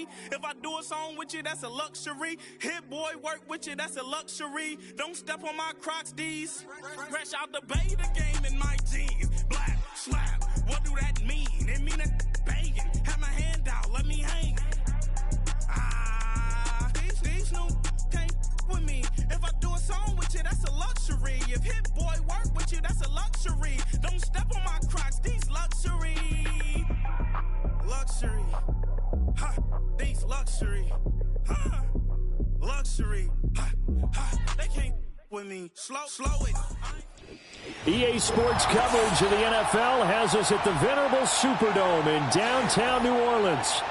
me. If I do a song with you, that's a luxury. Hit boy, work with you, that's a luxury. Don't step on my Crocs, D's. Fresh out the bay, the game in my jeans. Black, slap, what do that mean? It mean that banging. Have my hand out, let me hang. These new can't with me. If I do a song with you, that's a luxury. If hit boy work with you, that's a luxury. Don't step on my Crocs, these luxury. Luxury. Ha, these luxury. Ha, luxury. Ha, ha, they can't with me. Slow it. EA Sports coverage of the NFL has us at the venerable Superdome in downtown New Orleans.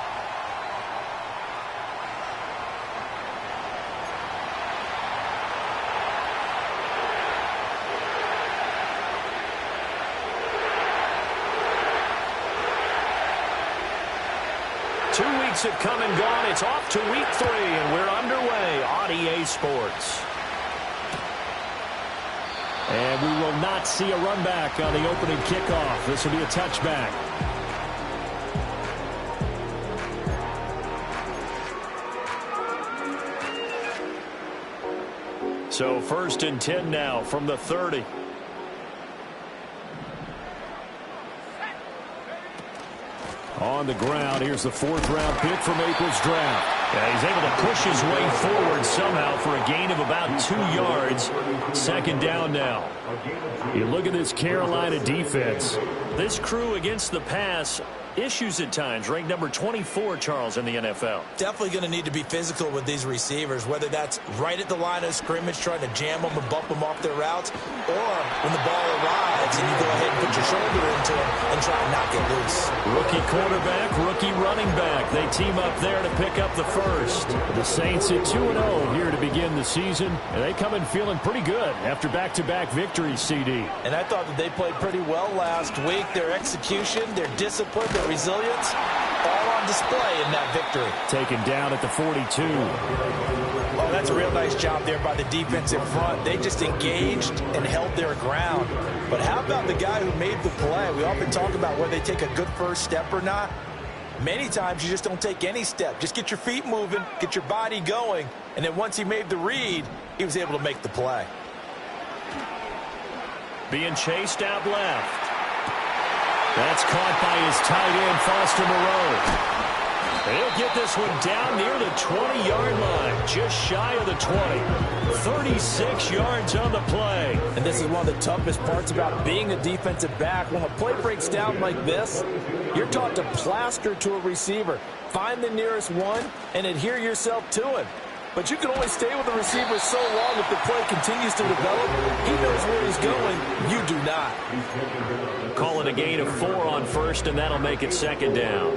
Have come and gone. It's off to week 3, and we're underway on EA Sports. And we will not see a run back on the opening kickoff. This will be a touchback. So 1st and 10 now from the 30. On the ground, here's the 4th-round pick from April's draft. Yeah, he's able to push his way forward somehow for a gain of about 2 yards. 2nd down now. You look at this Carolina defense. This crew against the pass, issues at times. Ranked number 24, Charles, in the NFL. Definitely going to need to be physical with these receivers, whether that's right at the line of scrimmage trying to jam them and bump them off their routes, or when the ball arrives and you go ahead and put your shoulder into it and try to knock it loose. Rookie quarterback, rookie running back. They team up there to pick up the first. The Saints at 2-0 here to begin the season, and they come in feeling pretty good after back-to-back victories, CD. And I thought that they played pretty well last week. Their execution, their discipline, their resilience, all on display in that victory. Taken down at the 42. Oh, that's a real nice job there by the defense in front. They just engaged and held their ground. But how about the guy who made the play? We often talk about whether they take a good first step or not. Many times you just don't take any step. Just get your feet moving, get your body going, and then once he made the read, he was able to make the play. Being chased out left. That's caught by his tight end, Foster Moreau. He'll get this one down near the 20-yard line, just shy of the 20. 36 yards on the play. And this is one of the toughest parts about being a defensive back. When a play breaks down like this, you're taught to plaster to a receiver. Find the nearest one and adhere yourself to him. But you can only stay with the receiver so long if the play continues to develop. He knows where he's going. You do not. Call it a gain of 4 on first, and that'll make it 2nd down.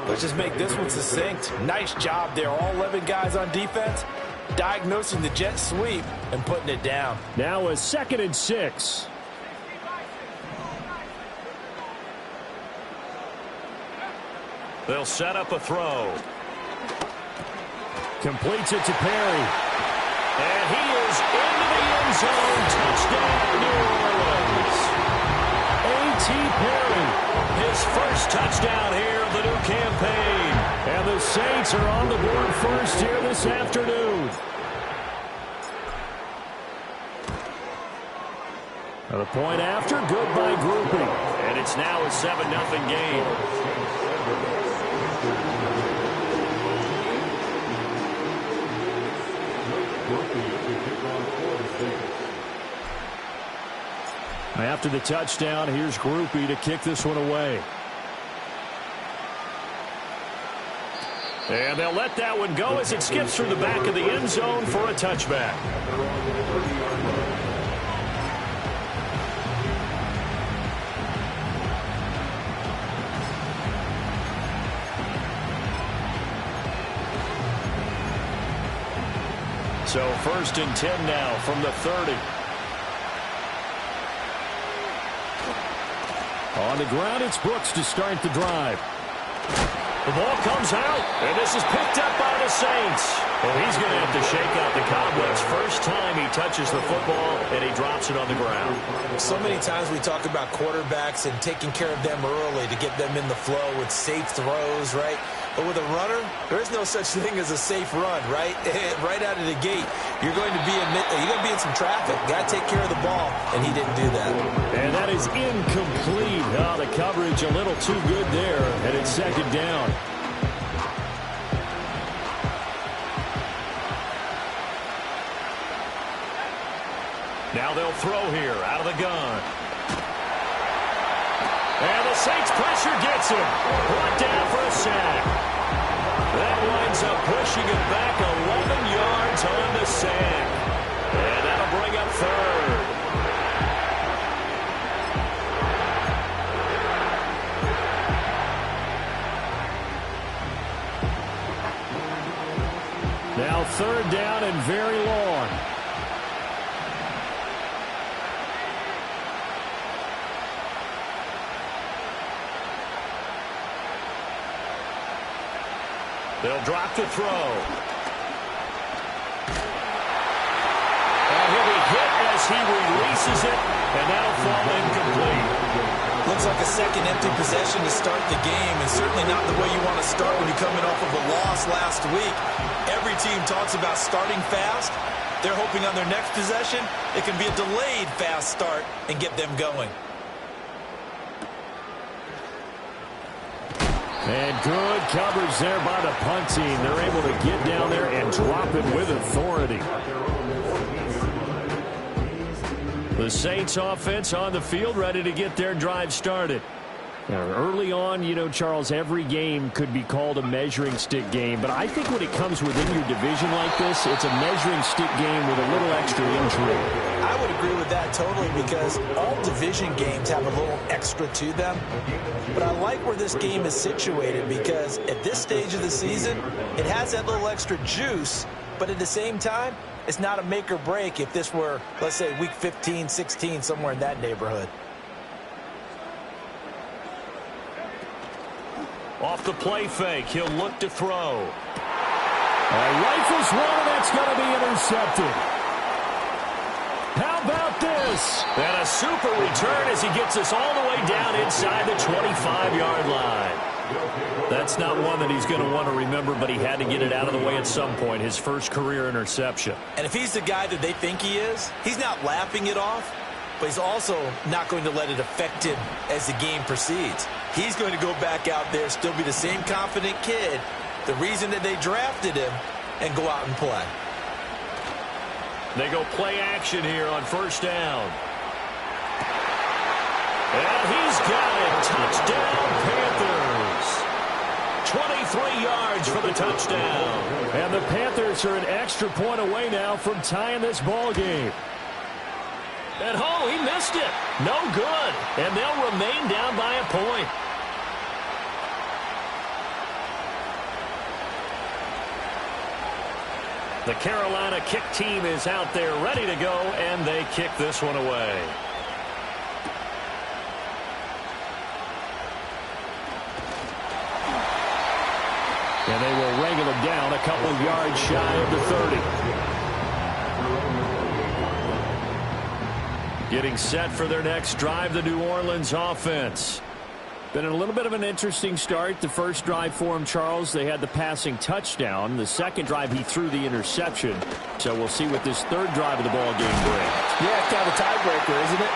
Let's just make this one succinct. Nice job there. All 11 guys on defense diagnosing the jet sweep and putting it down. Now a 2nd and 6. They'll set up a throw. Completes it to Perry. And he is into the end zone. Touchdown, New Orleans. A.T. Perry, his first touchdown here of the new campaign. And the Saints are on the board first here this afternoon. And the point after, good by Groupie. And it's now a 7-0 game. After the touchdown, here's Groupie to kick this one away. And they'll let that one go as it skips through the back of the end zone for a touchback. So 1st and 10 now from the 30. On the ground, it's Brooks to start the drive. The ball comes out, and this is picked up by the Saints. Well, he's going to have to shake out the cobwebs. First time he touches the football, and he drops it on the ground. So many times we talk about quarterbacks and taking care of them early to get them in the flow with safe throws, right? But with a runner, there is no such thing as a safe run, right? Right out of the gate, you're going to be in some traffic. Got to take care of the ball, and he didn't do that. And that is incomplete. Oh, the coverage a little too good there, and it's second down. Now they'll throw here out of the gun. And the Saints pressure gets him. Brought down for a sack. That winds up pushing him back 11 yards on the sack. And that'll bring up third. Now third down and very long. They'll drop to throw. And he'll be hit as he releases it, and that'll fall incomplete. Looks like a second empty possession to start the game, and certainly not the way you want to start when you're coming off of a loss last week. Every team talks about starting fast. They're hoping on their next possession, it can be a delayed fast start and get them going. And good coverage there by the punt team. They're able to get down there and drop it with authority. The Saints offense on the field ready to get their drive started. Now, early on, you know, Charles, every game could be called a measuring stick game. But I think when it comes within your division like this, it's a measuring stick game with a little extra intrigue. I would agree with that totally because all division games have a little extra to them. But I like where this game is situated because at this stage of the season, it has that little extra juice. But at the same time, it's not a make or break if this were, let's say, week 15, 16, somewhere in that neighborhood. Off the play fake, he'll look to throw. Rifles one, and that's going to be intercepted. How about this? And a super return as he gets us all the way down inside the 25-yard line. That's not one that he's going to want to remember, but he had to get it out of the way at some point, his first career interception. And if he's the guy that they think he is, he's not laughing it off, but he's also not going to let it affect him as the game proceeds. He's going to go back out there, still be the same confident kid, the reason that they drafted him, and go out and play. They go play action here on first down. And he's got it. Touchdown, Panthers. 23 yards for the touchdown. And the Panthers are an extra point away now from tying this ball game. And he missed it. No good. And they'll remain down by a point. The Carolina kick team is out there ready to go, and they kick this one away. And they will wrangle him down a couple yards shy of the 30. Getting set for their next drive, the New Orleans offense. Been a little bit of an interesting start. The first drive for him, Charles, they had the passing touchdown. The second drive, he threw the interception. So we'll see what this third drive of the ball game brings. Yeah, it's kind of a tiebreaker, isn't it?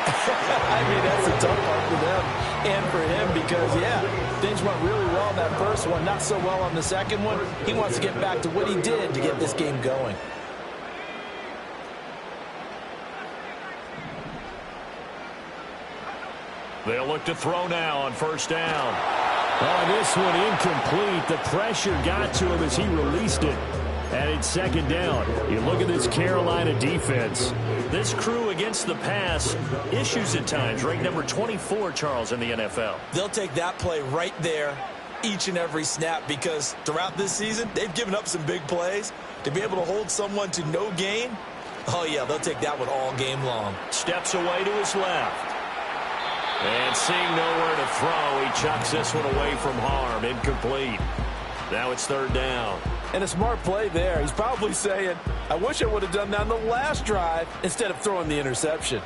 I mean, that's the tough part for them and for him because, yeah, things went really well in that first one, not so well on the second one. He wants to get back to what he did to get this game going. They'll look to throw now on first down. Oh, this one incomplete. The pressure got to him as he released it. And it's second down. You look at this Carolina defense. This crew against the pass, issues at times. Ranked number 24, Charles, in the NFL. They'll take that play right there each and every snap because throughout this season, they've given up some big plays. To be able to hold someone to no gain, oh, yeah, they'll take that one all game long. Steps away to his left. And seeing nowhere to throw, he chucks this one away from harm. Incomplete. Now it's third down. And a smart play there. He's probably saying, I wish I would have done that on the last drive instead of throwing the interception.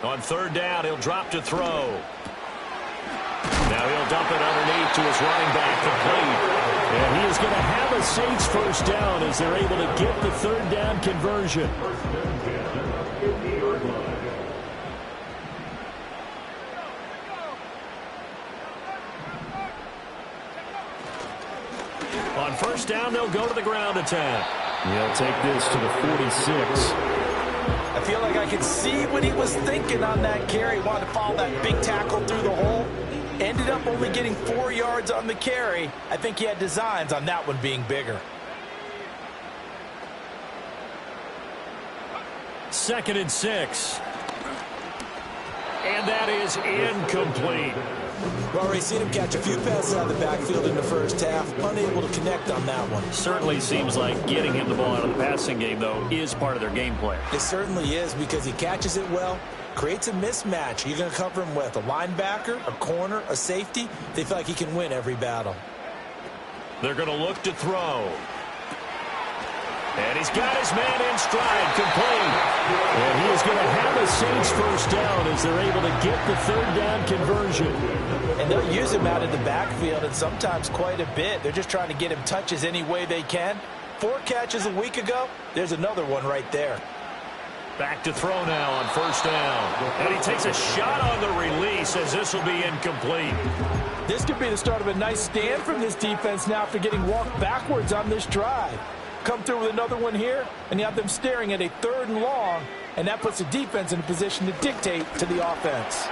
On third down, he'll drop to throw. Now he'll dump it underneath to his running back, complete. And he is going to have a Saints first down as they're able to get the third down conversion. On first down, they'll go to the ground attack. He'll take this to the 46. I feel like I could see what he was thinking on that carry. Wanted to follow that big tackle through the hole. Ended up only getting 4 yards on the carry. I think he had designs on that one being bigger. 2nd and 6. And that is incomplete. We've already seen him catch a few passes out of the backfield in the first half. Unable to connect on that one. Certainly seems like getting him the ball out of the passing game, though, is part of their game plan. It certainly is because he catches it well. Creates a mismatch. You're going to cover him with a linebacker, a corner, a safety. They feel like he can win every battle. They're going to look to throw. And he's got his man in stride, complete. And he is going to have a Saints first down as they're able to get the third down conversion. And they'll use him out in the backfield and sometimes quite a bit. They're just trying to get him touches any way they can. 4 catches a week ago. There's another one right there. Back to throw now on first down. And he takes a shot on the release as this will be incomplete. This could be the start of a nice stand from this defense now after getting walked backwards on this drive. Come through with another one here, and you have them staring at a 3rd and long, and that puts the defense in a position to dictate to the offense.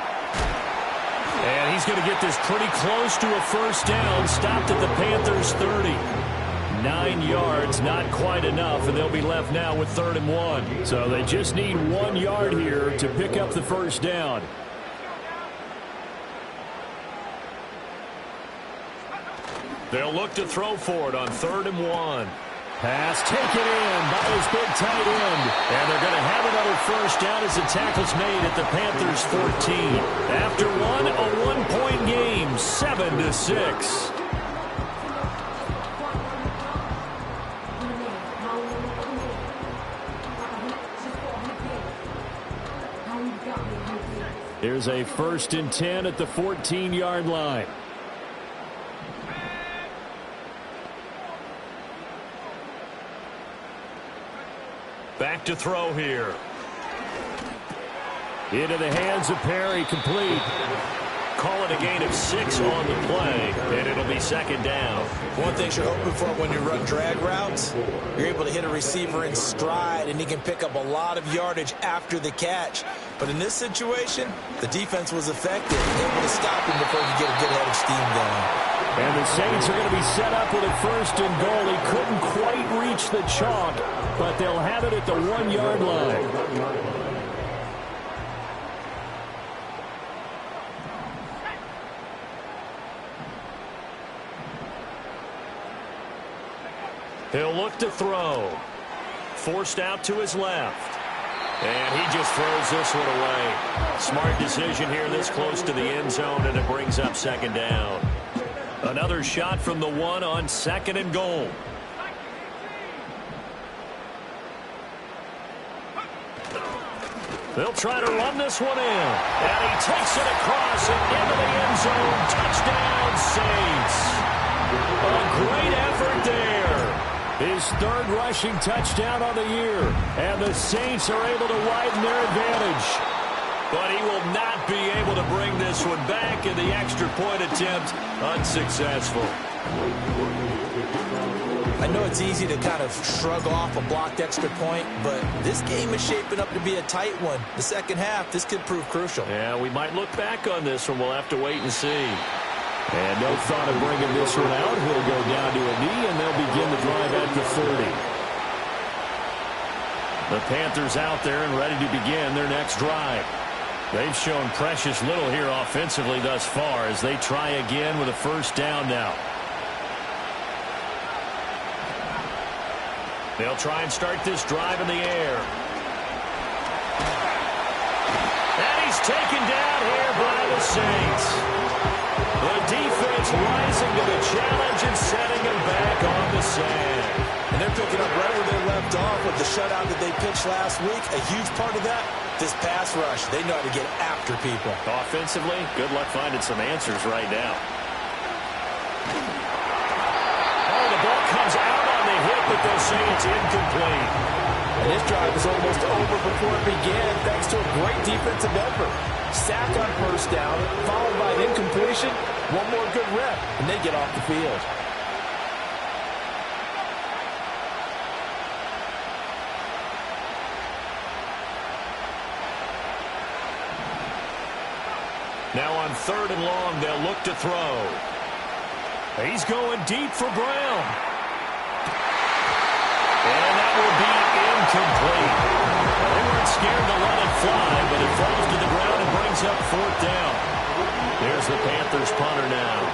And he's going to get this pretty close to a first down, stopped at the Panthers' 30. 9 yards, not quite enough, and they'll be left now with 3rd and 1. So they just need 1 yard here to pick up the first down. They'll look to throw for it on 3rd and 1. Pass taken in by his big tight end. And they're going to have another first down as the tackle's made at the Panthers' 14. After one, a 1-point game, 7-6. Here's a 1st and 10 at the 14-yard line. Back to throw here. Into the hands of Perry, complete. Call it a gain of 6 on the play, and it'll be 2nd down. One thing you're hoping for when you run drag routes, you're able to hit a receiver in stride, and he can pick up a lot of yardage after the catch. But in this situation, the defense was effective, able to stop him before he could get a good head of steam going. And the Saints are going to be set up with a 1st and goal. He couldn't quite reach the chalk, but they'll have it at the 1-yard line. He'll look to throw. Forced out to his left. And he just throws this one away. Smart decision here this close to the end zone, and it brings up 2nd down. Another shot from the 1 on 2nd and goal. They'll try to run this one in. And he takes it across and into the end zone. Touchdown, Saints. A great effort there. His 3rd rushing touchdown on the year. And the Saints are able to widen their advantage. But he will not be able to bring this one back, and the extra point attempt unsuccessful. I know it's easy to kind of shrug off a blocked extra point, but this game is shaping up to be a tight one. The second half, this could prove crucial. Yeah, we might look back on this one. We'll have to wait and see. And no thought of bringing this one out. He'll go down to a knee, and they'll begin the drive at the 30. The Panthers out there and ready to begin their next drive. They've shown precious little here offensively thus far as they try again with a 1st down now. They'll try and start this drive in the air. And he's taken down here by the Saints. The defense rising to the challenge and setting him back on the sand. And they're picking up right where they left off with the shutout that they pitched last week, a huge part of that, this pass rush. They know how to get after people. Offensively, good luck finding some answers right now. Oh, the ball comes out on the hit, but they'll say it's incomplete. And this drive is almost over before it began, thanks to a great defensive effort. Sack on first down, followed by an incompletion. One more good rep, and they get off the field. Now on 3rd and long, they'll look to throw. He's going deep for Brown. And that will be incomplete. Well, they weren't scared to let it fly, but it falls to the ground and brings up 4th down. Here's the Panthers punter now.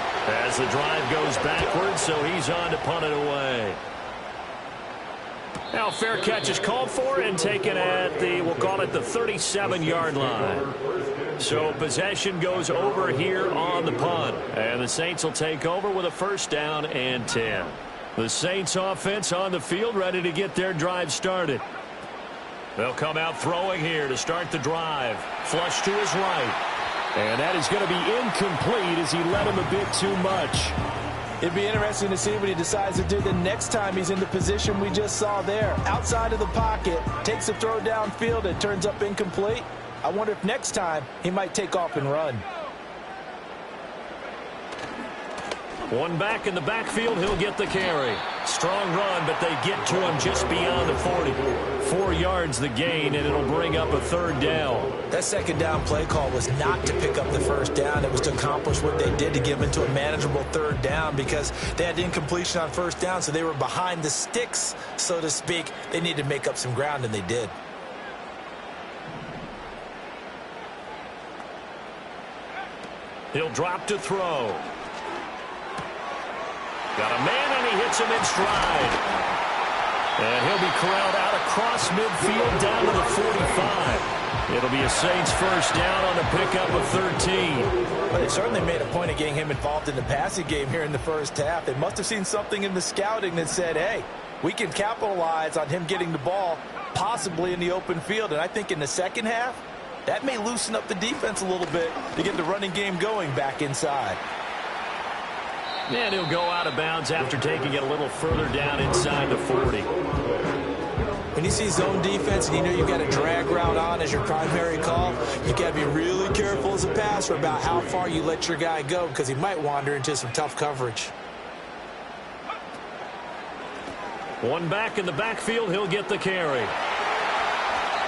As the drive goes backwards, so he's on to punt it away. Now fair catch is called for and taken at the, we'll call it the 37-yard line. So possession goes over here on the punt. And the Saints will take over with a 1st down and 10. The Saints offense on the field ready to get their drive started. They'll come out throwing here to start the drive. Flush to his right. And that is going to be incomplete as he led him a bit too much. It'd be interesting to see what he decides to do the next time he's in the position we just saw there. Outside of the pocket, takes a throw downfield and turns up incomplete. I wonder if next time he might take off and run. One back in the backfield, he'll get the carry. Strong run, but they get to him just beyond the 40. 4 yards the gain, and it'll bring up a 3rd down. That 2nd down play call was not to pick up the 1st down. It was to accomplish what they did to get them into a manageable 3rd down because they had incompletion on 1st down, so they were behind the sticks, so to speak. They needed to make up some ground, and they did. He'll drop to throw. Got a man, and he hits him in stride. And he'll be corralled out across midfield down to the 45. It'll be a Saints 1st down on the pickup of 13. But they certainly made a point of getting him involved in the passing game here in the 1st half. They must have seen something in the scouting that said, hey, we can capitalize on him getting the ball possibly in the open field. And I think in the 2nd half, that may loosen up the defense a little bit to get the running game going back inside. And he'll go out of bounds after taking it a little further down inside the 40. When you see zone defense and you know you've got a drag route on as your primary call, you've got to be really careful as a passer about how far you let your guy go because he might wander into some tough coverage. One back in the backfield, he'll get the carry.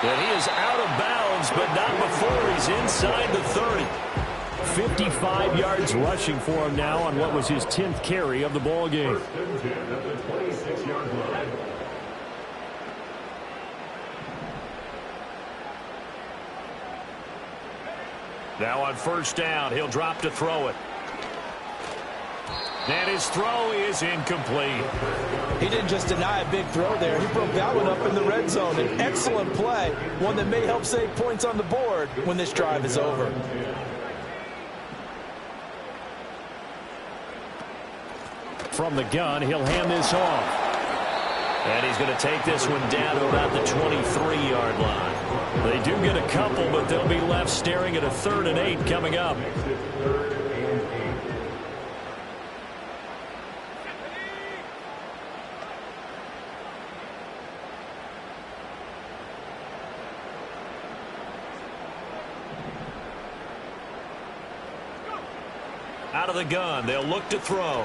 And he is out of bounds, but not before he's inside the 30. 55 yards rushing for him now on what was his 10th carry of the ball game. Now on 1st down, he'll drop to throw it. And his throw is incomplete. He didn't just deny a big throw there. He broke that one up in the red zone. An excellent play, one that may help save points on the board when this drive is over. From the gun, he'll hand this off. And he's going to take this one down to about the 23-yard line. They do get a couple, but they'll be left staring at a 3rd and 8 coming up. Out of the gun, they'll look to throw.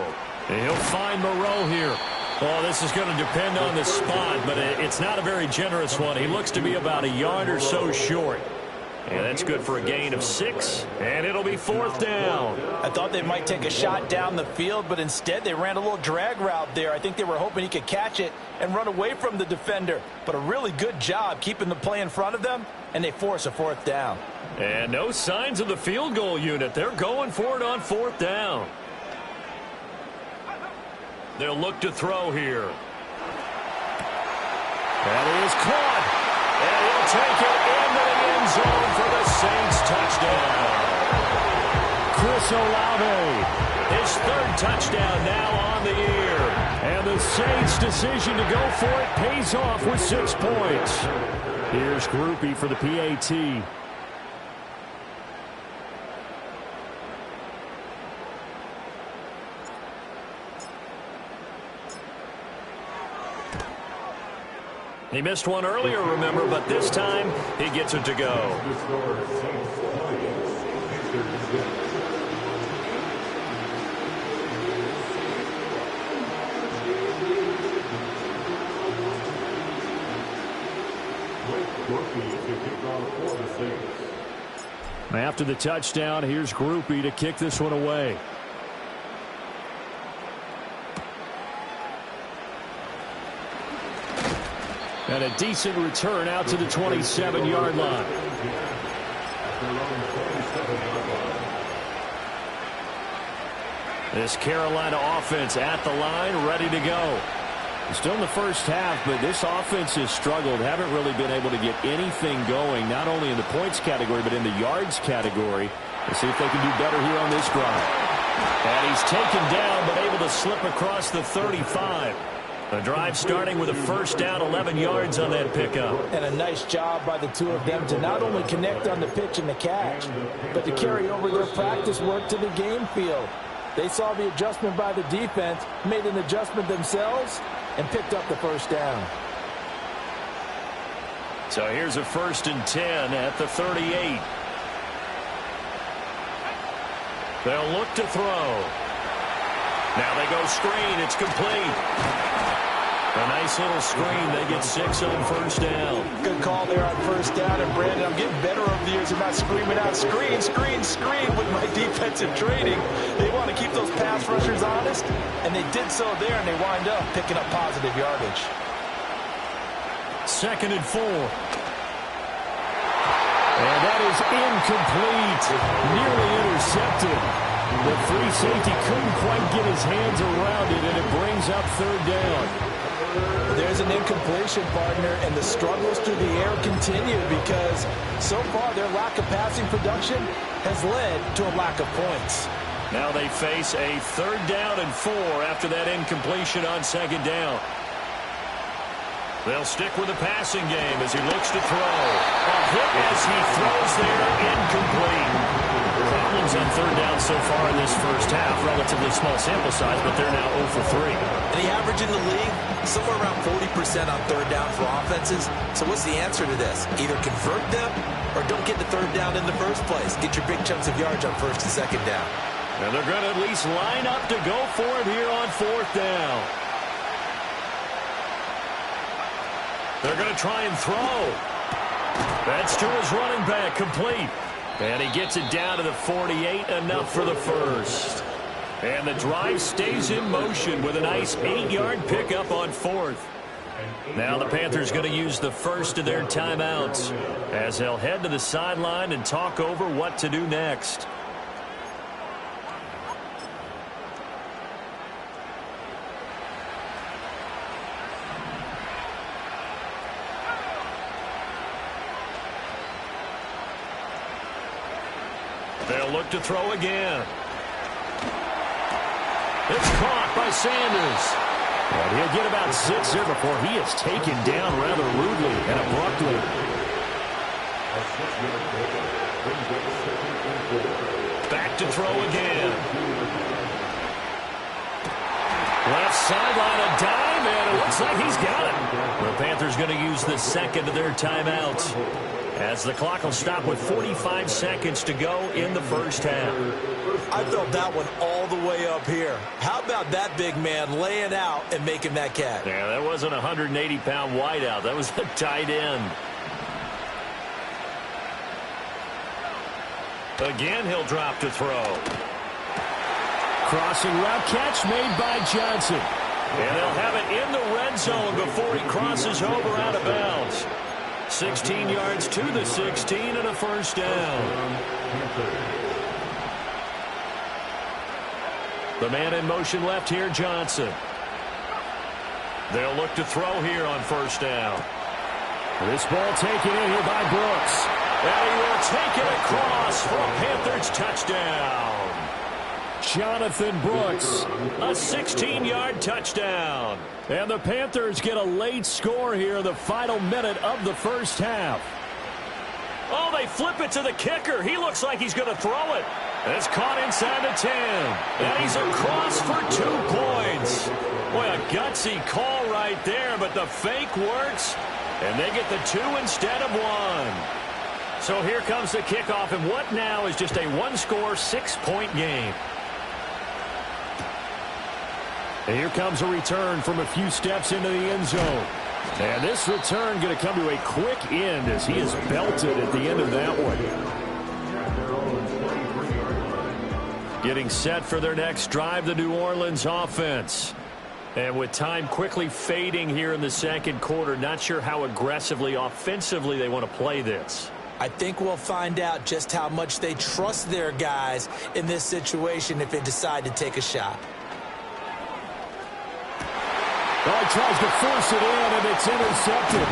And he'll find Moreau here. Oh, this is going to depend on the spot, but it's not a very generous one. He looks to be about a yard or so short. And that's good for a gain of 6, and it'll be 4th down. I thought they might take a shot down the field, but instead they ran a little drag route there. I think they were hoping he could catch it and run away from the defender. But a really good job keeping the play in front of them, and they force a 4th down. And no signs of the field goal unit. They're going for it on 4th down. They'll look to throw here. That is caught. And he'll take it into the end zone for the Saints touchdown. Chris Olave, his 3rd touchdown now on the year. And the Saints' decision to go for it pays off with 6 points. Here's Groupie for the PAT. He missed one earlier, remember, but this time he gets it to go. After the touchdown, here's Groupie to kick this one away. And a decent return out to the 27-yard line. This Carolina offense at the line, ready to go. Still in the first half, but this offense has struggled. Haven't really been able to get anything going, not only in the points category, but in the yards category. Let's see if they can do better here on this drive. And he's taken down, but able to slip across the 35. The drive starting with a first down, 11 yards on that pickup. And a nice job by the two of them to not only connect on the pitch and the catch, but to carry over their practice work to the game field. They saw the adjustment by the defense, made an adjustment themselves, and picked up the first down. So here's a 1st and 10 at the 38. They'll look to throw. Now they go screen. It's complete. A nice little screen. They get 6 on first down. Good call there on first down. And, Brandon, I'm getting better over the years of not screaming out, screen, screen, screen with my defensive training. They want to keep those pass rushers honest, and they did so there, and they wind up picking up positive yardage. 2nd and 4. And that is incomplete. Nearly intercepted. The free safety couldn't quite get his hands around it, and it brings up 3rd down. There's an incompletion, partner, and the struggles through the air continue because so far their lack of passing production has led to a lack of points. Now they face a 3rd down and 4 after that incompletion on 2nd down. They'll stick with the passing game as he looks to throw. A hit as he throws there, incomplete. Problems on 3rd down so far in this first half. Relatively small sample size, but they're now 0 for 3. And the average in the league, somewhere around 40% on 3rd down for offenses. So what's the answer to this? Either convert them or don't get the 3rd down in the first place. Get your big chunks of yards on 1st and 2nd down. And they're going to at least line up to go for it here on 4th down. They're going to try and throw. That's to his running back, complete. And he gets it down to the 48, enough for the first. And the drive stays in motion with a nice 8-yard pickup on 4th. Now the Panthers going to use the first of their timeouts as they'll head to the sideline and talk over what to do next. They'll look to throw again. It's caught by Sanders. And he'll get about 6 here before he is taken down rather rudely and abruptly. Back to throw again. Left sideline, a dive, and it looks like he's got it. The Panthers going to use the 2nd of their timeouts, as the clock will stop with 45 seconds to go in the first half. I felt that one all the way up here. How about that big man laying out and making that catch? Yeah, that wasn't a 180-pound wideout. That was a tight end. Again, he'll drop to throw. Crossing route catch made by Johnson. And they'll have it in the red zone before he crosses over out of bounds. 16 yards to the 16 and a first down. The man in motion left here, Johnson. They'll look to throw here on first down. This ball taken in here by Brooks. And he will take it across for a Panthers touchdown. Jonathan Brooks. A 16-yard touchdown. And the Panthers get a late score here in the final minute of the first half. Oh, they flip it to the kicker. He looks like he's going to throw it. It's caught inside the 10. And he's across for 2 points. Boy, a gutsy call right there, but the fake works. And they get the 2 instead of 1. So here comes the kickoff, and what now is just a one-score, 6-point game. And here comes a return from a few steps into the end zone. And this return going to come to a quick end as he is belted at the end of that one. Getting set for their next drive, the New Orleans offense. And with time quickly fading here in the second quarter, not sure how aggressively, offensively they want to play this. I think we'll find out just how much they trust their guys in this situation if they decide to take a shot. Oh, he tries to force it in, and it's intercepted.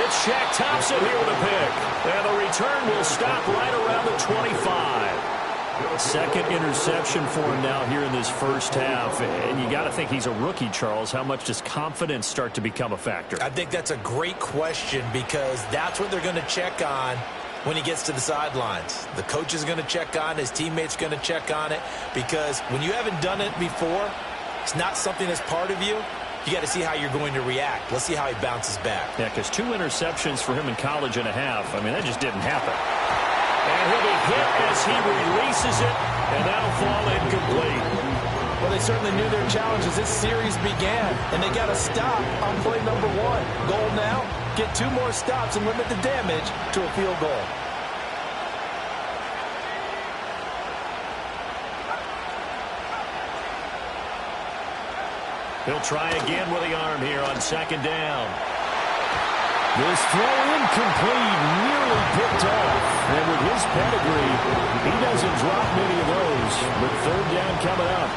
It's Shaq Thompson here with a pick. And the return will stop right around the 25. Second interception for him now here in this first half. And you got to think he's a rookie, Charles. How much does confidence start to become a factor? I think that's a great question because that's what they're going to check on when he gets to the sidelines. The coach is going to check on it. His teammates going to check on it because when you haven't done it before, it's not something that's part of you. You got to see how you're going to react. Let's see how he bounces back. Yeah, because 2 interceptions for him in college and a half. I mean, that just didn't happen. And he'll be hit as he releases it, and that'll fall incomplete. Well, they certainly knew their challenge as this series began, and they got to stop on play number 1. Goal now, get 2 more stops and limit the damage to a field goal. He'll try again with the arm here on second down. This throw incomplete, nearly picked off. And with his pedigree, he doesn't drop many of those. But third down coming up.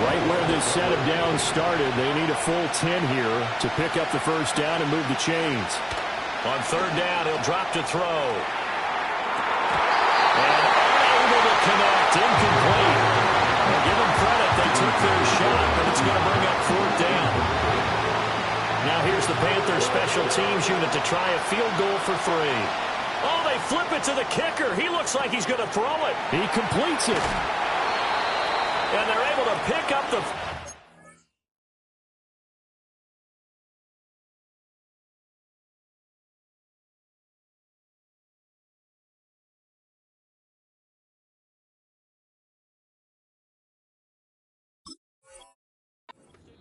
Right where this set of downs started, they need a full 10 here to pick up the first down and move the chains. On third down, he'll drop to throw. And unable to connect, incomplete. Well, give them credit, they took their shot, but it's going to bring up fourth down. Now here's the Panthers special teams unit to try a field goal for 3. Oh, they flip it to the kicker. He looks like he's going to throw it. He completes it. And they're able to pick up the...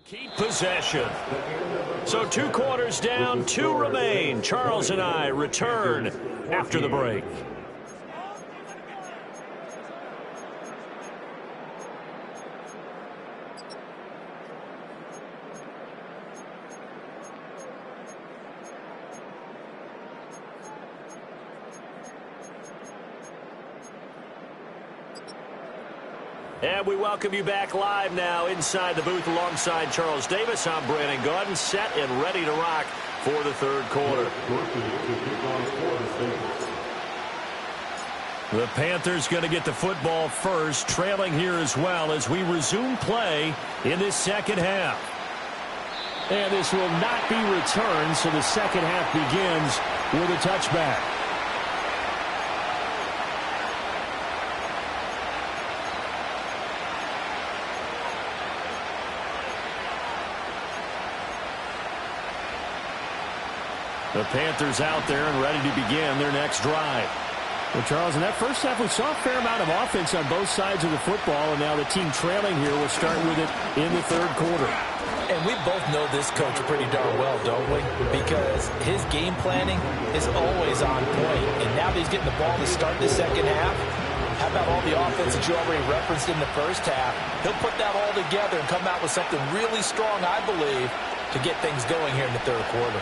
Keep possession. So 2 quarters down, 2 remain. Charles and I return after the break. And we welcome you back live now inside the booth alongside Charles Davis. I'm Brandon Gaudin, set and ready to rock for the third quarter. The Panthers going to get the football first, trailing here as well as we resume play in this second half. And this will not be returned, so the second half begins with a touchback. The Panthers out there and ready to begin their next drive. Well, Charles, in that first half, we saw a fair amount of offense on both sides of the football, and now the team trailing here will start with it in the third quarter. And we both know this coach pretty darn well, don't we? Because his game planning is always on point. And now that he's getting the ball to start the second half, how about all the offense that you already referenced in the first half? He'll put that all together and come out with something really strong, I believe, to get things going here in the third quarter.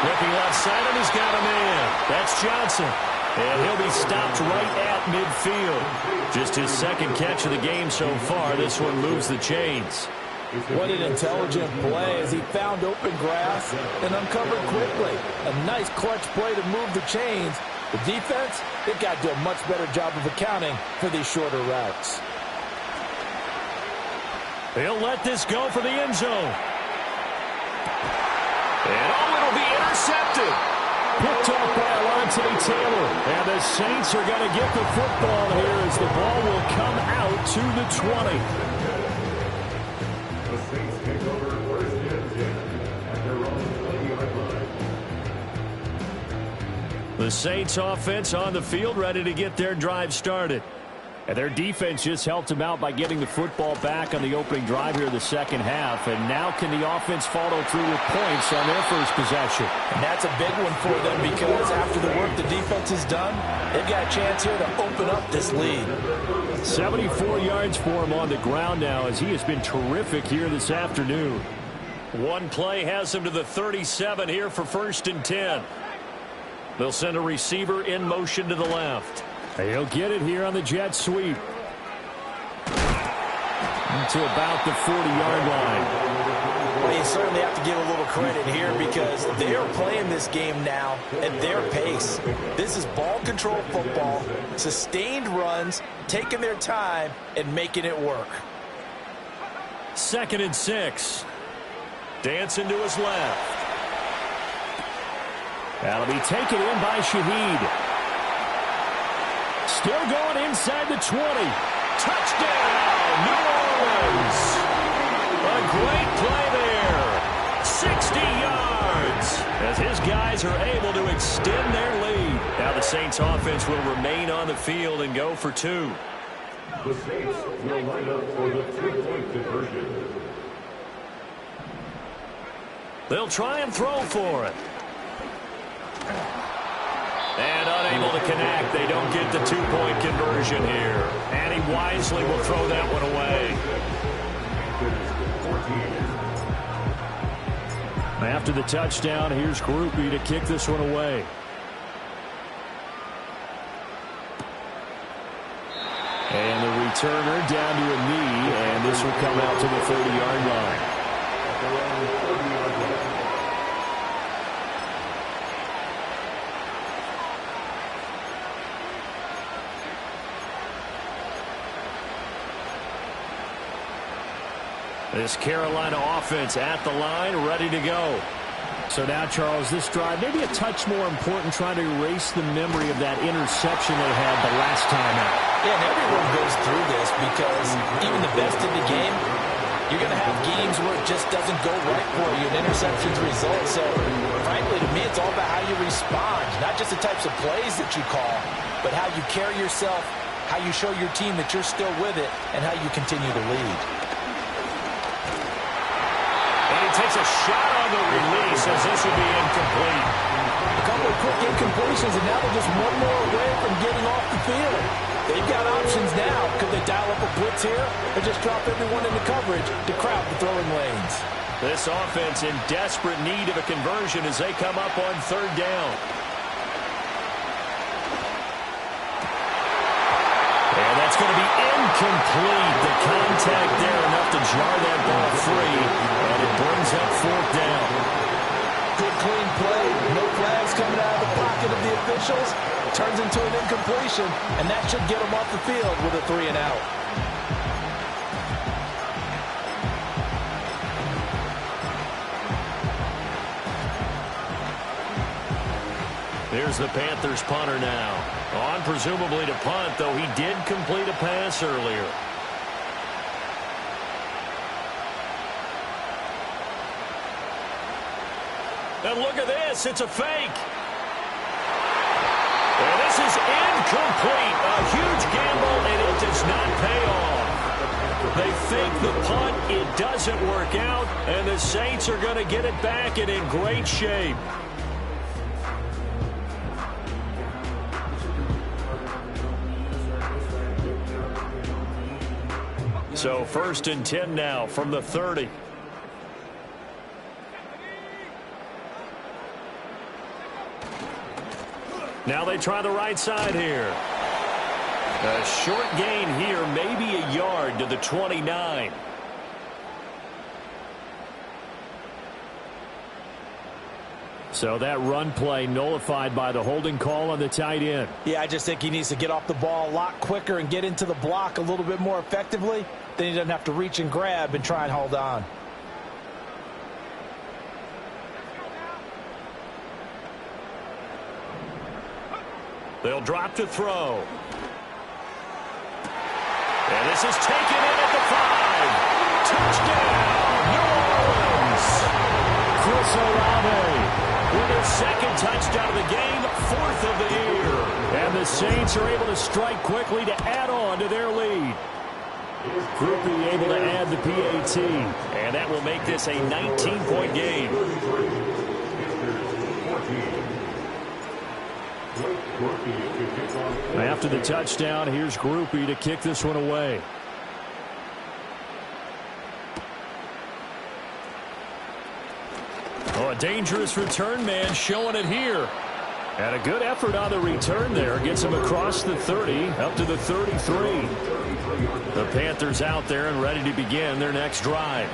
Looking left side, and he's got a man. That's Johnson. And he'll be stopped right at midfield. Just his second catch of the game so far. This one moves the chains. What an intelligent play as he found open grass and uncovered quickly. A nice clutch play to move the chains The defense, they've got to do a much better job of accounting for these shorter routes. He'll let this go for the end zone. And it'll be intercepted. Picked off by Alontae Taylor. And the Saints are going to get the football here as the ball will come out to the 20. The Saints take over first and 10 at their own 20-yard line. The Saints offense on the field, ready to get their drive started. And their defense just helped them out by getting the football back on the opening drive here in the second half. And now can the offense follow through with points on their first possession? And that's a big one for them because after the work the defense has done, they've got a chance here to open up this lead. 74 yards for him on the ground now as he has been terrific here this afternoon. One play has him to the 37 here for first and 10. They'll send a receiver in motion to the left. He'll get it here on the jet sweep. To about the 40-yard line. Well, you certainly have to give a little credit here because they are playing this game now at their pace. This is ball control football, sustained runs, taking their time and making it work. 2nd and 6. Dancing to his left. That'll be taken in by Shaheed. Still going inside the 20. Touchdown, New Orleans. A great play there. 60 yards as his guys are able to extend their lead. Now the Saints offense will remain on the field and go for 2. The Saints will line up for the 3-point conversion. They'll try and throw for it. And unable to connect. They don't get the 2-point conversion here. And he wisely will throw that one away. After the touchdown, here's Groupie to kick this one away. And the returner down to a knee, and this will come out to the 30-yard line. This Carolina offense at the line, ready to go. So now, Charles, this drive maybe a touch more important, trying to erase the memory of that interception they had the last time out. Yeah, and everyone goes through this because even the best in the game, you're going to have games where it just doesn't go right for you, and interceptions result. So, frankly, to me, it's all about how you respond, not just the types of plays that you call, but how you carry yourself, how you show your team that you're still with it, and how you continue to lead. Takes a shot on the release as this will be incomplete. A couple of quick incompletions, and now they're just one more away from getting off the field. They've got options now. Could they dial up a blitz here or just drop everyone into coverage to crowd the throwing lanes? This offense in desperate need of a conversion as they come up on 3rd down. And that's going to be incomplete. The contact there enough to jar that ball free, and it brings up 4th down. Good clean play. No flags coming out of the pocket of the officials. Turns into an incompletion, and that should get them off the field with a 3 and out. Here's the Panthers punter now. On presumably to punt, though he did complete a pass earlier. And look at this. It's a fake. And this is incomplete. A huge gamble, and it does not pay off. They fake the punt. It doesn't work out, and the Saints are going to get it back and in great shape. So 1st and 10 now from the 30. Now they try the right side here. A short gain here, maybe a yard to the 29. So that run play nullified by the holding call on the tight end. Yeah, I just think he needs to get off the ball a lot quicker and get into the block a little bit more effectively. Then he doesn't have to reach and grab and try and hold on. They'll drop to throw. And this is taken in at the 5. Touchdown, New Orleans. Chris Olave with his second touchdown of the game, 4th of the year. And the Saints are able to strike quickly to add on to their lead. Groupie able to add the PAT. And that will make this a 19-point game. After the touchdown, here's Groupie to kick this one away. Oh, a dangerous return man showing it here. And a good effort on the return there. Gets him across the 30, up to the 33. The Panthers out there and ready to begin their next drive.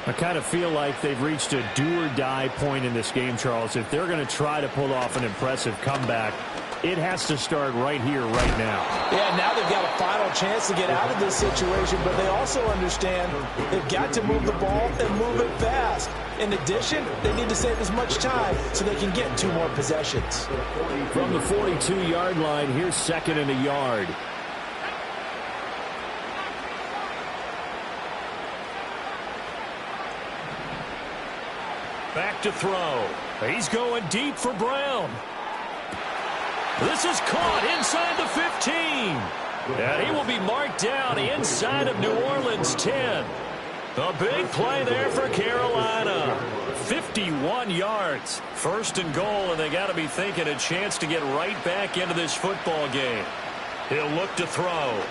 I kind of feel like they've reached a do-or-die point in this game, Charles. If they're going to try to pull off an impressive comeback, it has to start right here, right now. Yeah, now they've got a final chance to get out of this situation, but they also understand they've got to move the ball and move it fast. In addition, they need to save as much time so they can get 2 more possessions. From the 42-yard line, here's 2nd and a yard. Back to throw. He's going deep for Brown. This is caught inside the 15. And he will be marked down inside of New Orleans 10. A big play there for Carolina. 51 yards. 1st and goal, and they got to be thinking a chance to get right back into this football game. He'll look to throw.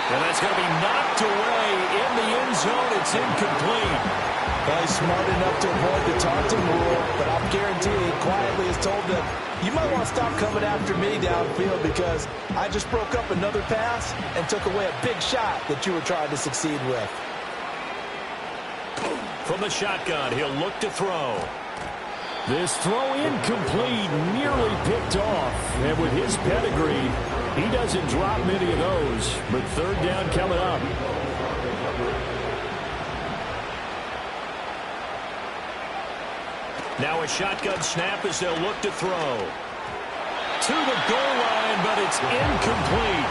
And that's going to be knocked away in the end zone. It's incomplete. Well, he's smart enough to avoid the taunting rule, but I'm guaranteeing quietly has told them, you might want to stop coming after me downfield because I just broke up another pass and took away a big shot that you were trying to succeed with. From the shotgun, he'll look to throw. This throw incomplete, nearly picked off. And with his pedigree, he doesn't drop many of those. But 3rd down coming up. Now a shotgun snap as they'll look to throw. To the goal line, but it's incomplete.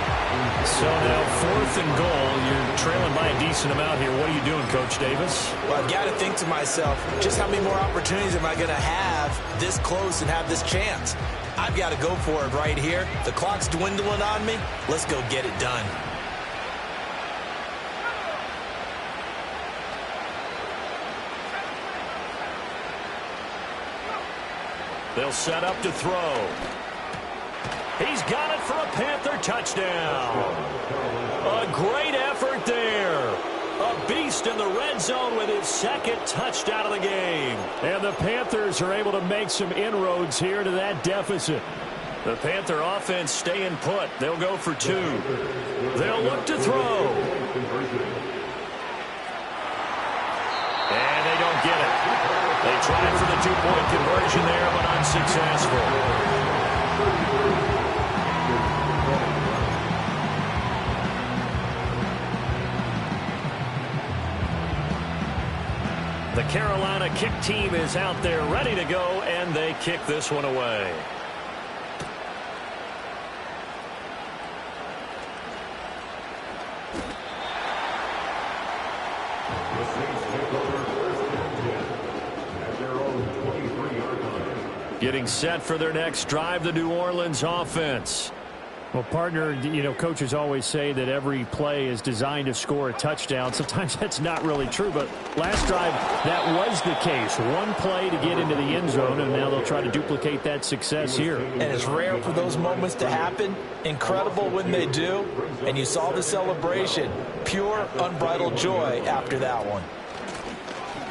So now 4th and goal. You're trailing by a decent amount here. What are you doing, Coach Davis? Well, I've got to think to myself, just how many more opportunities am I going to have this close and have this chance? I've got to go for it right here. The clock's dwindling on me. Let's go get it done. They'll set up to throw. He's got it for a Panther touchdown. A great effort there. A beast in the red zone with his 2nd touchdown of the game. And the Panthers are able to make some inroads here to that deficit. The Panther offense staying put. They'll go for 2. They'll look to throw. And they don't get it. They tried for the 2-point conversion there, but unsuccessful. The Carolina kick team is out there ready to go, and they kick this one away. Getting set for their next drive, the New Orleans offense. Well, partner, you know, coaches always say that every play is designed to score a touchdown. Sometimes that's not really true, but last drive, that was the case. One play to get into the end zone, and now they'll try to duplicate that success here. And it's rare for those moments to happen. Incredible when they do. And you saw the celebration. Pure, unbridled joy after that one.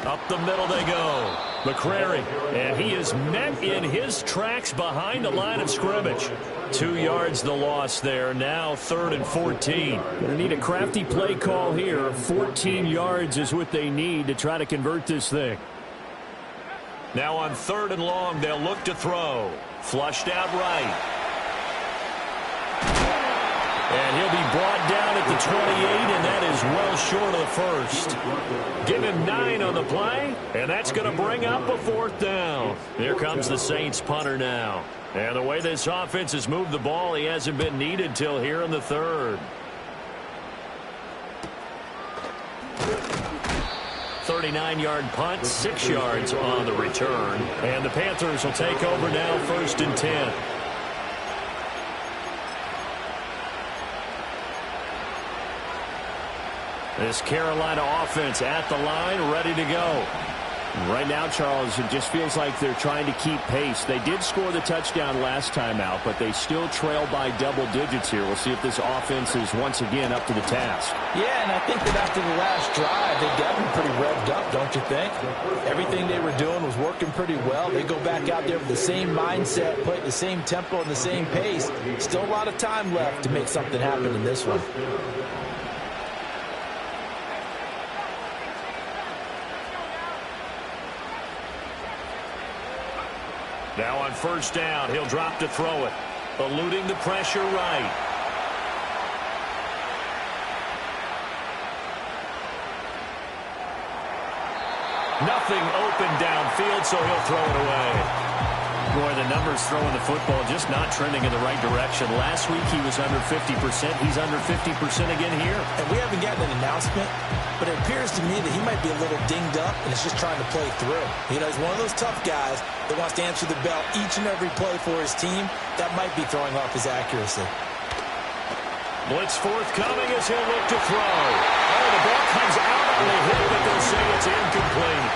Up the middle they go. McCrary, and he is met in his tracks behind the line of scrimmage. 2 yards the loss there. Now 3rd and 14. Gonna need a crafty play call here. 14 yards is what they need to try to convert this thing. Now on 3rd and long, they'll look to throw. Flushed out right. And he'll be brought down at the 28, and that is well short of the first. Give him 9 on the play, and that's going to bring up a 4th down. Here comes the Saints punter now. And the way this offense has moved the ball, he hasn't been needed till here in the 3rd. 39-yard punt, 6 yards on the return. And the Panthers will take over now, 1st and 10. This Carolina offense at the line, ready to go. Right now, Charles, it just feels like they're trying to keep pace. They did score the touchdown last time out, but they still trail by double digits here. We'll see if this offense is once again up to the task. Yeah, and I think that after the last drive, they got them pretty revved up, don't you think? Everything they were doing was working pretty well. They go back out there with the same mindset, play the same tempo and the same pace. Still a lot of time left to make something happen in this one. Now on 1st down, he'll drop to throw it. Eluding the pressure right. Nothing open downfield, so he'll throw it away. Boy, the numbers throwing the football just not trending in the right direction. Last week he was under 50%. He's under 50% again here. And we haven't gotten an announcement, but it appears to me that he might be a little dinged up and is just trying to play through. You know, he's one of those tough guys that wants to answer the bell each and every play for his team. That might be throwing off his accuracy. Blitz forthcoming as he'll look to throw. Oh, the ball comes out on the hit, but they'll say it's incomplete.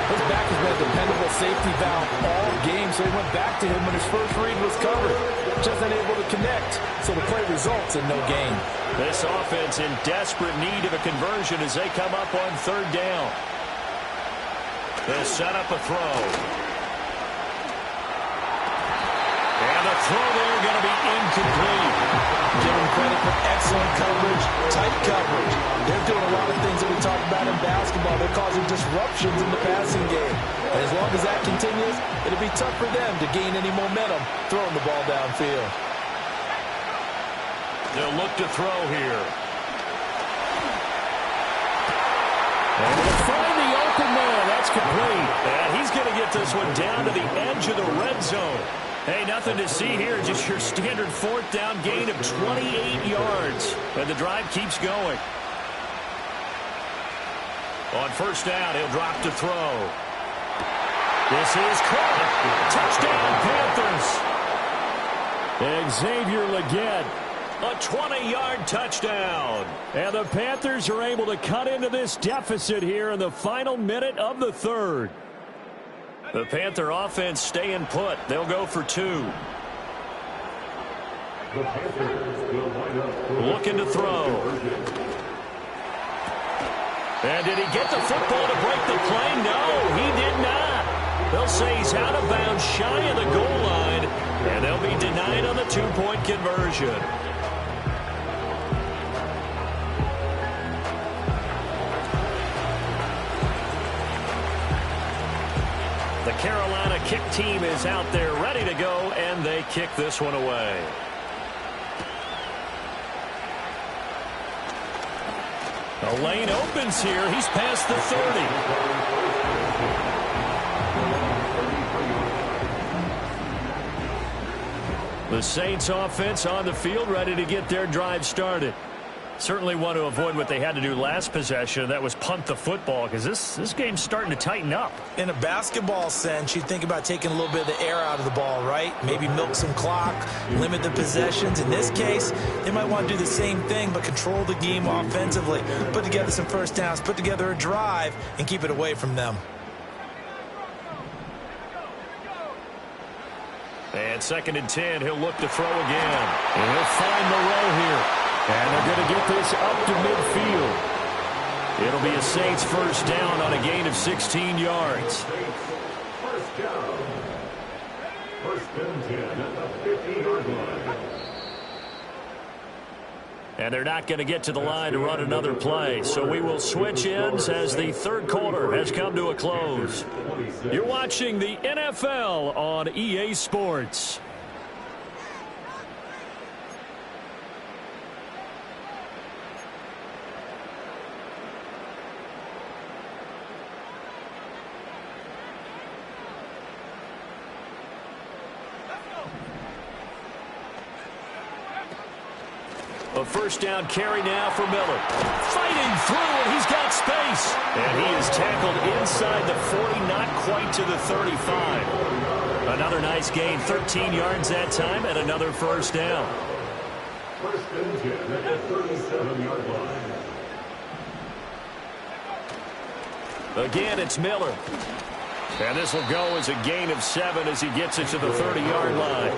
His back has been a dependable safety valve all game, so he went back to him when his first read was covered. Just unable to connect, so the play results in no gain. This offense in desperate need of a conversion as they come up on 3rd down. They'll set up a throw. And the throw there going to be incomplete. Give them credit for excellent coverage, tight coverage. They're doing a lot of things that we talk about in basketball. They're causing disruptions in the passing game. And as long as that continues, it'll be tough for them to gain any momentum throwing the ball downfield. They'll look to throw here. And they'll find the open man. That's complete. And he's going to get this one down to the edge of the red zone. Hey, nothing to see here. Just your standard 4th down gain of 28 yards. And the drive keeps going. On 1st down, he'll drop to throw. This is caught. Touchdown, Panthers. Xavier Legette. A 20-yard touchdown. And the Panthers are able to cut into this deficit here in the final minute of the 3rd. The Panther offense staying put. They'll go for 2. Looking to throw. And did he get the football to break the play? No, he did not. They'll say he's out of bounds shy of the goal line, and they'll be denied on the 2-point conversion. The Carolina kick team is out there ready to go, and they kick this one away. The lane opens here. He's past the 30. The Saints offense on the field ready to get their drive started. Certainly want to avoid what they had to do last possession. That was punt the football, because this game's starting to tighten up. In a basketball sense, you think about taking a little bit of the air out of the ball, right? Maybe milk some clock, limit the possessions. In this case, they might want to do the same thing, but control the game offensively. Put together some 1st downs, put together a drive, and keep it away from them. And 2nd and 10, he'll look to throw again. And he'll find Moreau here. And they're going to get this up to midfield. It'll be a Saints 1st down on a gain of 16 yards. 1st down. 1st and 10 at the 50-yard line. And they're not going to get to the line to run another play. So we will switch ends as the third quarter has come to a close. You're watching the NFL on EA Sports. A first down carry now for Miller. Fighting through, and he's got space. And he is tackled inside the 40, not quite to the 35. Another nice gain, 13 yards that time, and another first down. First and 10 at the 37-yard line. Again, it's Miller. And this will go as a gain of 7 as he gets it to the 30-yard line.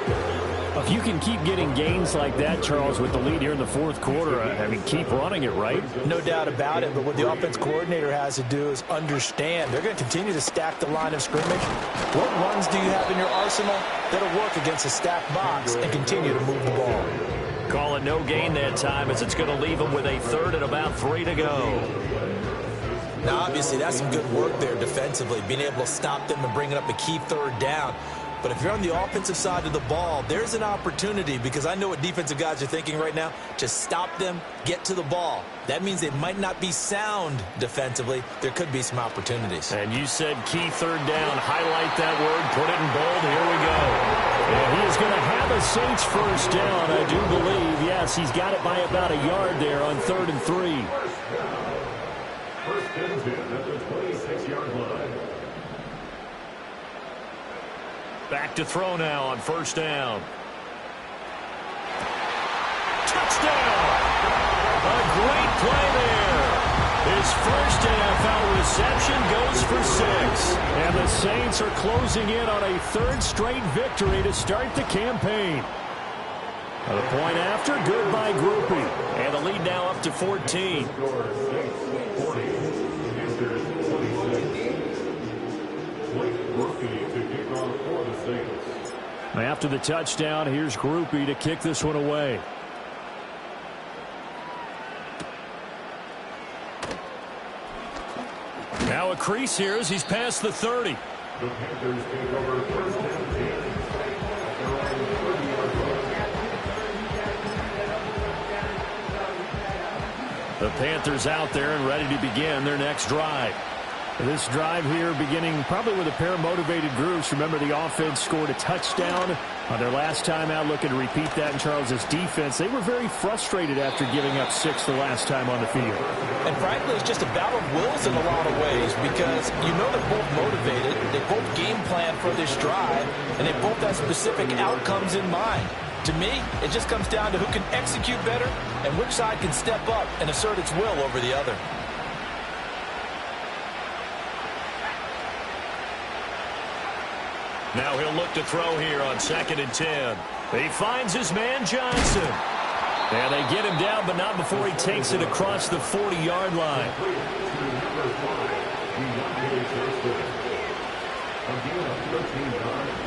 If you can keep getting gains like that, Charles, with the lead here in the fourth quarter, I mean, keep running it, right? No doubt about it, but what the offense coordinator has to do is understand they're going to continue to stack the line of scrimmage. What runs do you have in your arsenal that'll work against a stacked box and continue to move the ball? Call it no gain that time as it's going to leave him with a third and about 3 to go. Now, obviously, that's some good work there defensively, being able to stop them and bringing up a key third down. But if you're on the offensive side of the ball, there's an opportunity, because I know what defensive guys are thinking right now. Just stop them, get to the ball. That means they might not be sound defensively. There could be some opportunities. And you said key third down. Highlight that word. Put it in bold. Here we go. And he is going to have a Saints first down, I do believe. Yes, he's got it by about a yard there on 3rd and 3. First and 10 at the 26-yard line. Back to throw now on first down. Touchdown! A great play there. His first NFL reception goes for 6. And the Saints are closing in on a third straight victory to start the campaign. The point after, good by Groupie. And the lead now up to 14. After the touchdown, here's Groupie to kick this one away. Now a crease here as he's past the 30. The Panthers take over first and 10. The Panthers out there and ready to begin their next drive. This drive here beginning probably with a pair of motivated groups. Remember, the offense scored a touchdown on their last time out, looking to repeat that in Charles's defense. They were very frustrated after giving up 6 the last time on the field. And frankly, it's just a battle of wills in a lot of ways, because you know they're both motivated, they both game plan for this drive, and they both have specific outcomes in mind. To me, it just comes down to who can execute better and which side can step up and assert its will over the other. Now he'll look to throw here on 2nd and 10. He finds his man Johnson. And they get him down, but not before he takes it across the 40-yard line.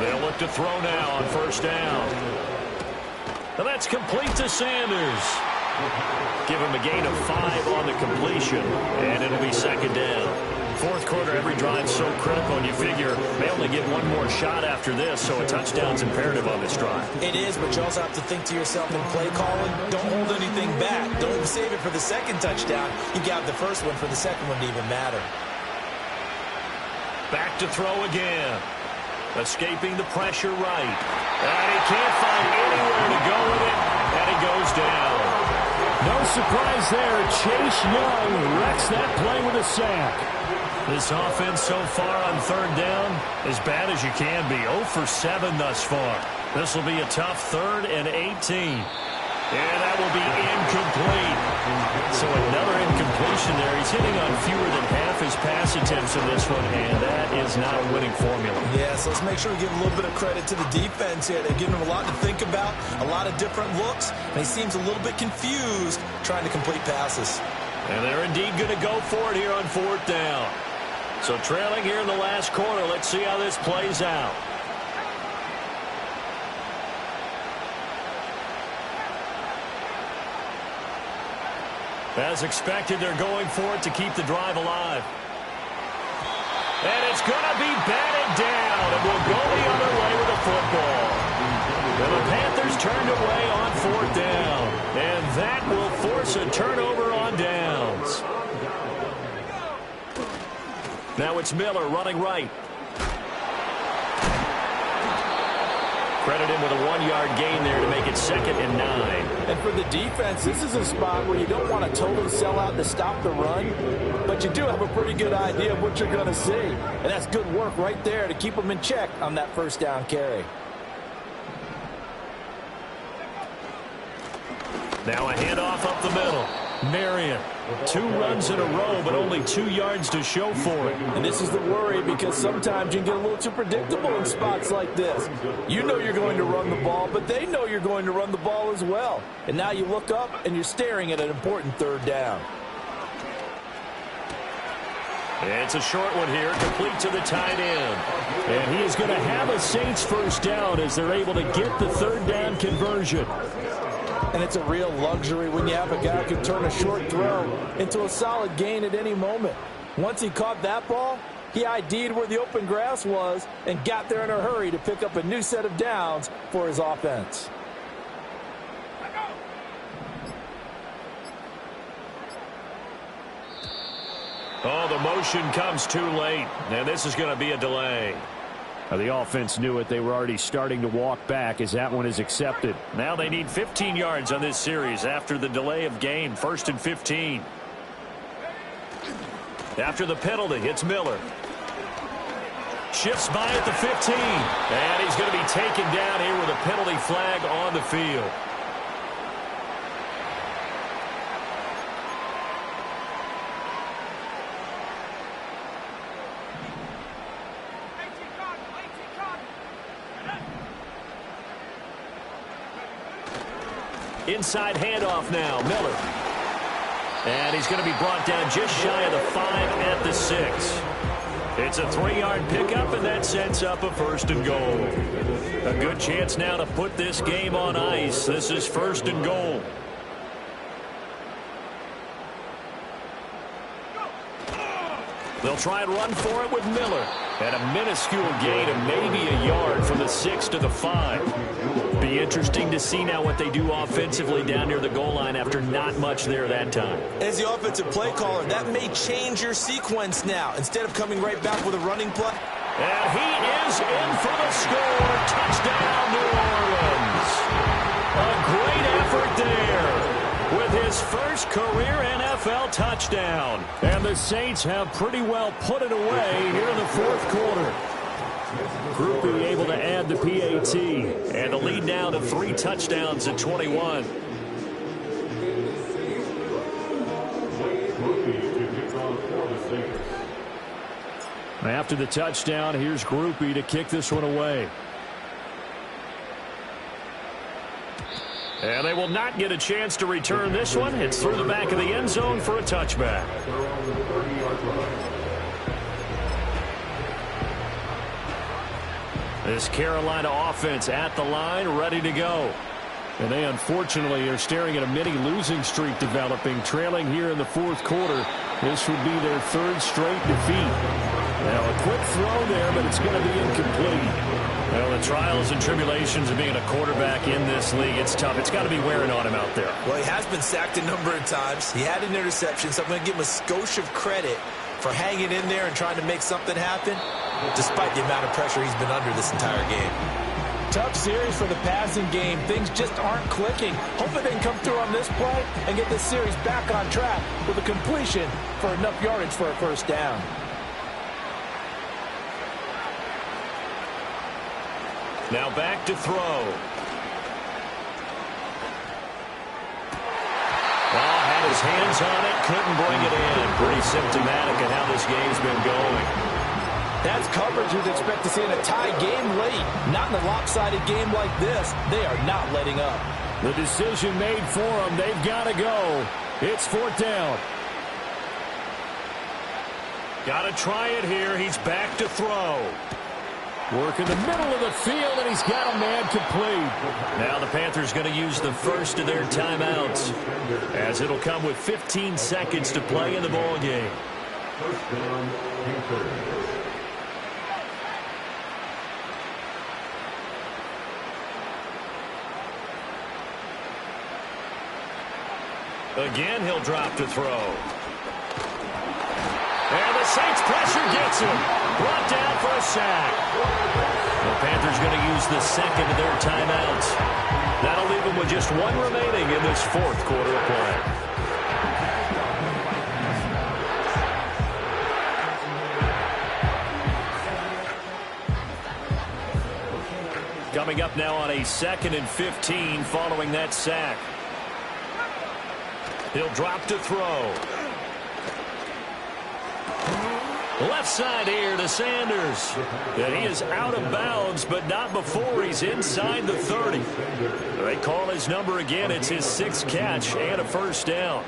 They'll look to throw now on first down. And that's complete to Sanders. Give him a gain of 5 on the completion, and it'll be 2nd down. Fourth quarter, every drive's so critical, and you figure they only get one more shot after this, so a touchdown's imperative on this drive. It is, but you also have to think to yourself in play calling, don't hold anything back. Don't save it for the second touchdown. You got the first one for the second one to even matter. Back to throw again. Escaping the pressure right. And he can't find anywhere to go with it, and he goes down. No surprise there. Chase Young wrecks that play with a sack. This offense so far on third down, as bad as you can be. 0 for 7 thus far. This will be a tough 3rd and 18. And that will be incomplete. So another incompletion there. He's hitting on fewer than half his pass attempts in this one, and that is not a winning formula. Yeah, so let's make sure we give a little bit of credit to the defense here. They've given him a lot to think about, a lot of different looks, and he seems a little bit confused trying to complete passes. And they're indeed going to go for it here on 4th down. So trailing here in the last quarter, let's see how this plays out. As expected, they're going for it to keep the drive alive. And it's going to be batted down, and will go the other way with the football. And the Panthers turned away on 4th down, and that will force a turnover on downs. Now it's Miller running right. Credit him with a 1-yard gain there to make it 2nd and 9. And for the defense, this is a spot where you don't want to totally sell out to stop the run, but you do have a pretty good idea of what you're going to see. And that's good work right there to keep them in check on that 1st down carry. Now a handoff up the middle. Marion, 2 runs in a row, but only 2 yards to show for it. And this is the worry, because sometimes you can get a little too predictable in spots like this. You know you're going to run the ball, but they know you're going to run the ball as well. And now you look up, and you're staring at an important 3rd down. It's a short one here, complete to the tight end. And he is going to have a Saints 1st down as they're able to get the 3rd down conversion. And it's a real luxury when you have a guy who can turn a short throw into a solid gain at any moment. Once he caught that ball, he ID'd where the open grass was and got there in a hurry to pick up a new set of downs for his offense. Oh, the motion comes too late, and this is going to be a delay. The offense knew it. They were already starting to walk back as that one is accepted. Now they need 15 yards on this series after the delay of game. 1st and 15. After the penalty, it's Miller. Shifts by at the 15. And he's going to be taken down here with a penalty flag on the field. Inside handoff now, Miller. And he's going to be brought down just shy of the 5 at the 6. It's a 3-yard pickup, and that sets up a 1st and goal. A good chance now to put this game on ice. This is 1st and goal. They'll try and run for it with Miller. And a minuscule gain of maybe a yard from the 6 to the 5. Be interesting to see now what they do offensively down near the goal line after not much there that time. As the offensive play caller, that may change your sequence now. Instead of coming right back with a running play. And he is in for the score. Touchdown, New Orleans. A great effort there with his first career NFL touchdown. And the Saints have pretty well put it away here in the 4th quarter. Groupie able to add the PAT. And the lead now to 3 touchdowns at 21. After the touchdown, here's Groupie to kick this one away. And they will not get a chance to return this one. It's through the back of the end zone for a touchback. This Carolina offense at the line, ready to go. And they unfortunately are staring at a mini losing streak developing, trailing here in the 4th quarter. This would be their 3rd straight defeat. Now a quick throw there, but it's going to be incomplete. Well, the trials and tribulations of being a quarterback in this league, it's tough. It's got to be wearing on him out there. Well, he has been sacked a number of times. He had an interception, so I'm going to give him a skosh of credit for hanging in there and trying to make something happen, despite the amount of pressure he's been under this entire game. Tough series for the passing game. Things just aren't clicking. Hopefully they can come through on this play and get this series back on track with a completion for enough yardage for a 1st down. Now back to throw. Well, had his hands on it, couldn't bring it in. Pretty symptomatic of how this game's been going. That's coverage you'd expect to see in a tie game late. Not in a lopsided game like this. They are not letting up. The decision made for them. They've got to go. It's 4th down. Got to try it here. He's back to throw. Work in the middle of the field, and he's got a man complete. Now the Panthers going to use the first of their timeouts, as it'll come with 15 seconds to play in the ball game. First down, Panthers. Again, he'll drop to throw. And the Saints pressure gets him. Brought down for a sack. The Panthers going to use the second of their timeouts. That'll leave them with just one remaining in this fourth quarter of play. Coming up now on a 2nd and 15 following that sack. He'll drop to throw. Left side here to Sanders. And he is out of bounds, but not before he's inside the 30. They call his number again. It's his 6th catch and a first down.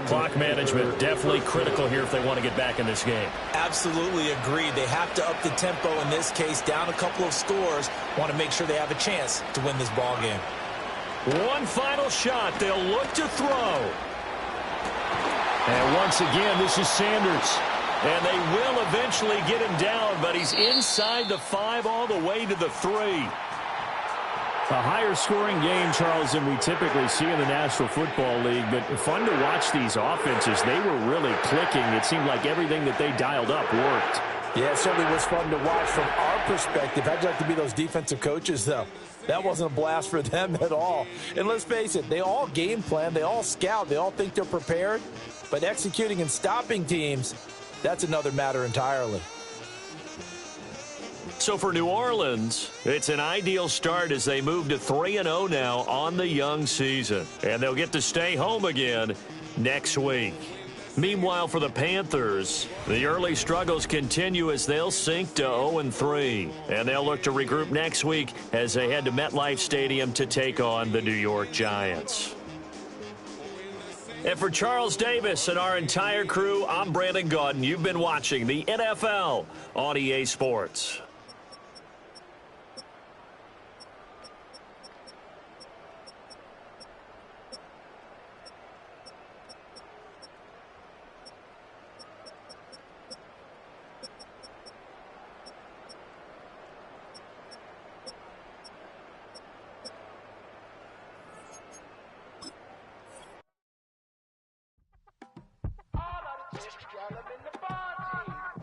Clock management definitely critical here if they want to get back in this game. Absolutely agreed. They have to up the tempo in this case, down a couple of scores. Want to make sure they have a chance to win this ball game. One final shot. They'll look to throw. And once again, this is Sanders. And they will eventually get him down, but he's inside the 5 all the way to the 3. A higher scoring game, Charles, than we typically see in the National Football League, but fun to watch these offenses. They were really clicking. It seemed like everything that they dialed up worked. Yeah, it certainly was fun to watch from our perspective. How'd you like to be those defensive coaches, though? That wasn't a blast for them at all. And let's face it, they all game plan, they all scout, they all think they're prepared. But executing and stopping teams, that's another matter entirely. So for New Orleans, it's an ideal start as they move to 3-0 now on the young season. And they'll get to stay home again next week. Meanwhile, for the Panthers, the early struggles continue as they'll sink to 0-3. And they'll look to regroup next week as they head to MetLife Stadium to take on the New York Giants. And for Charles Davis and our entire crew, I'm Brandon Gaudin. You've been watching the NFL on EA Sports.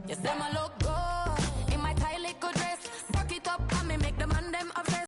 You say my look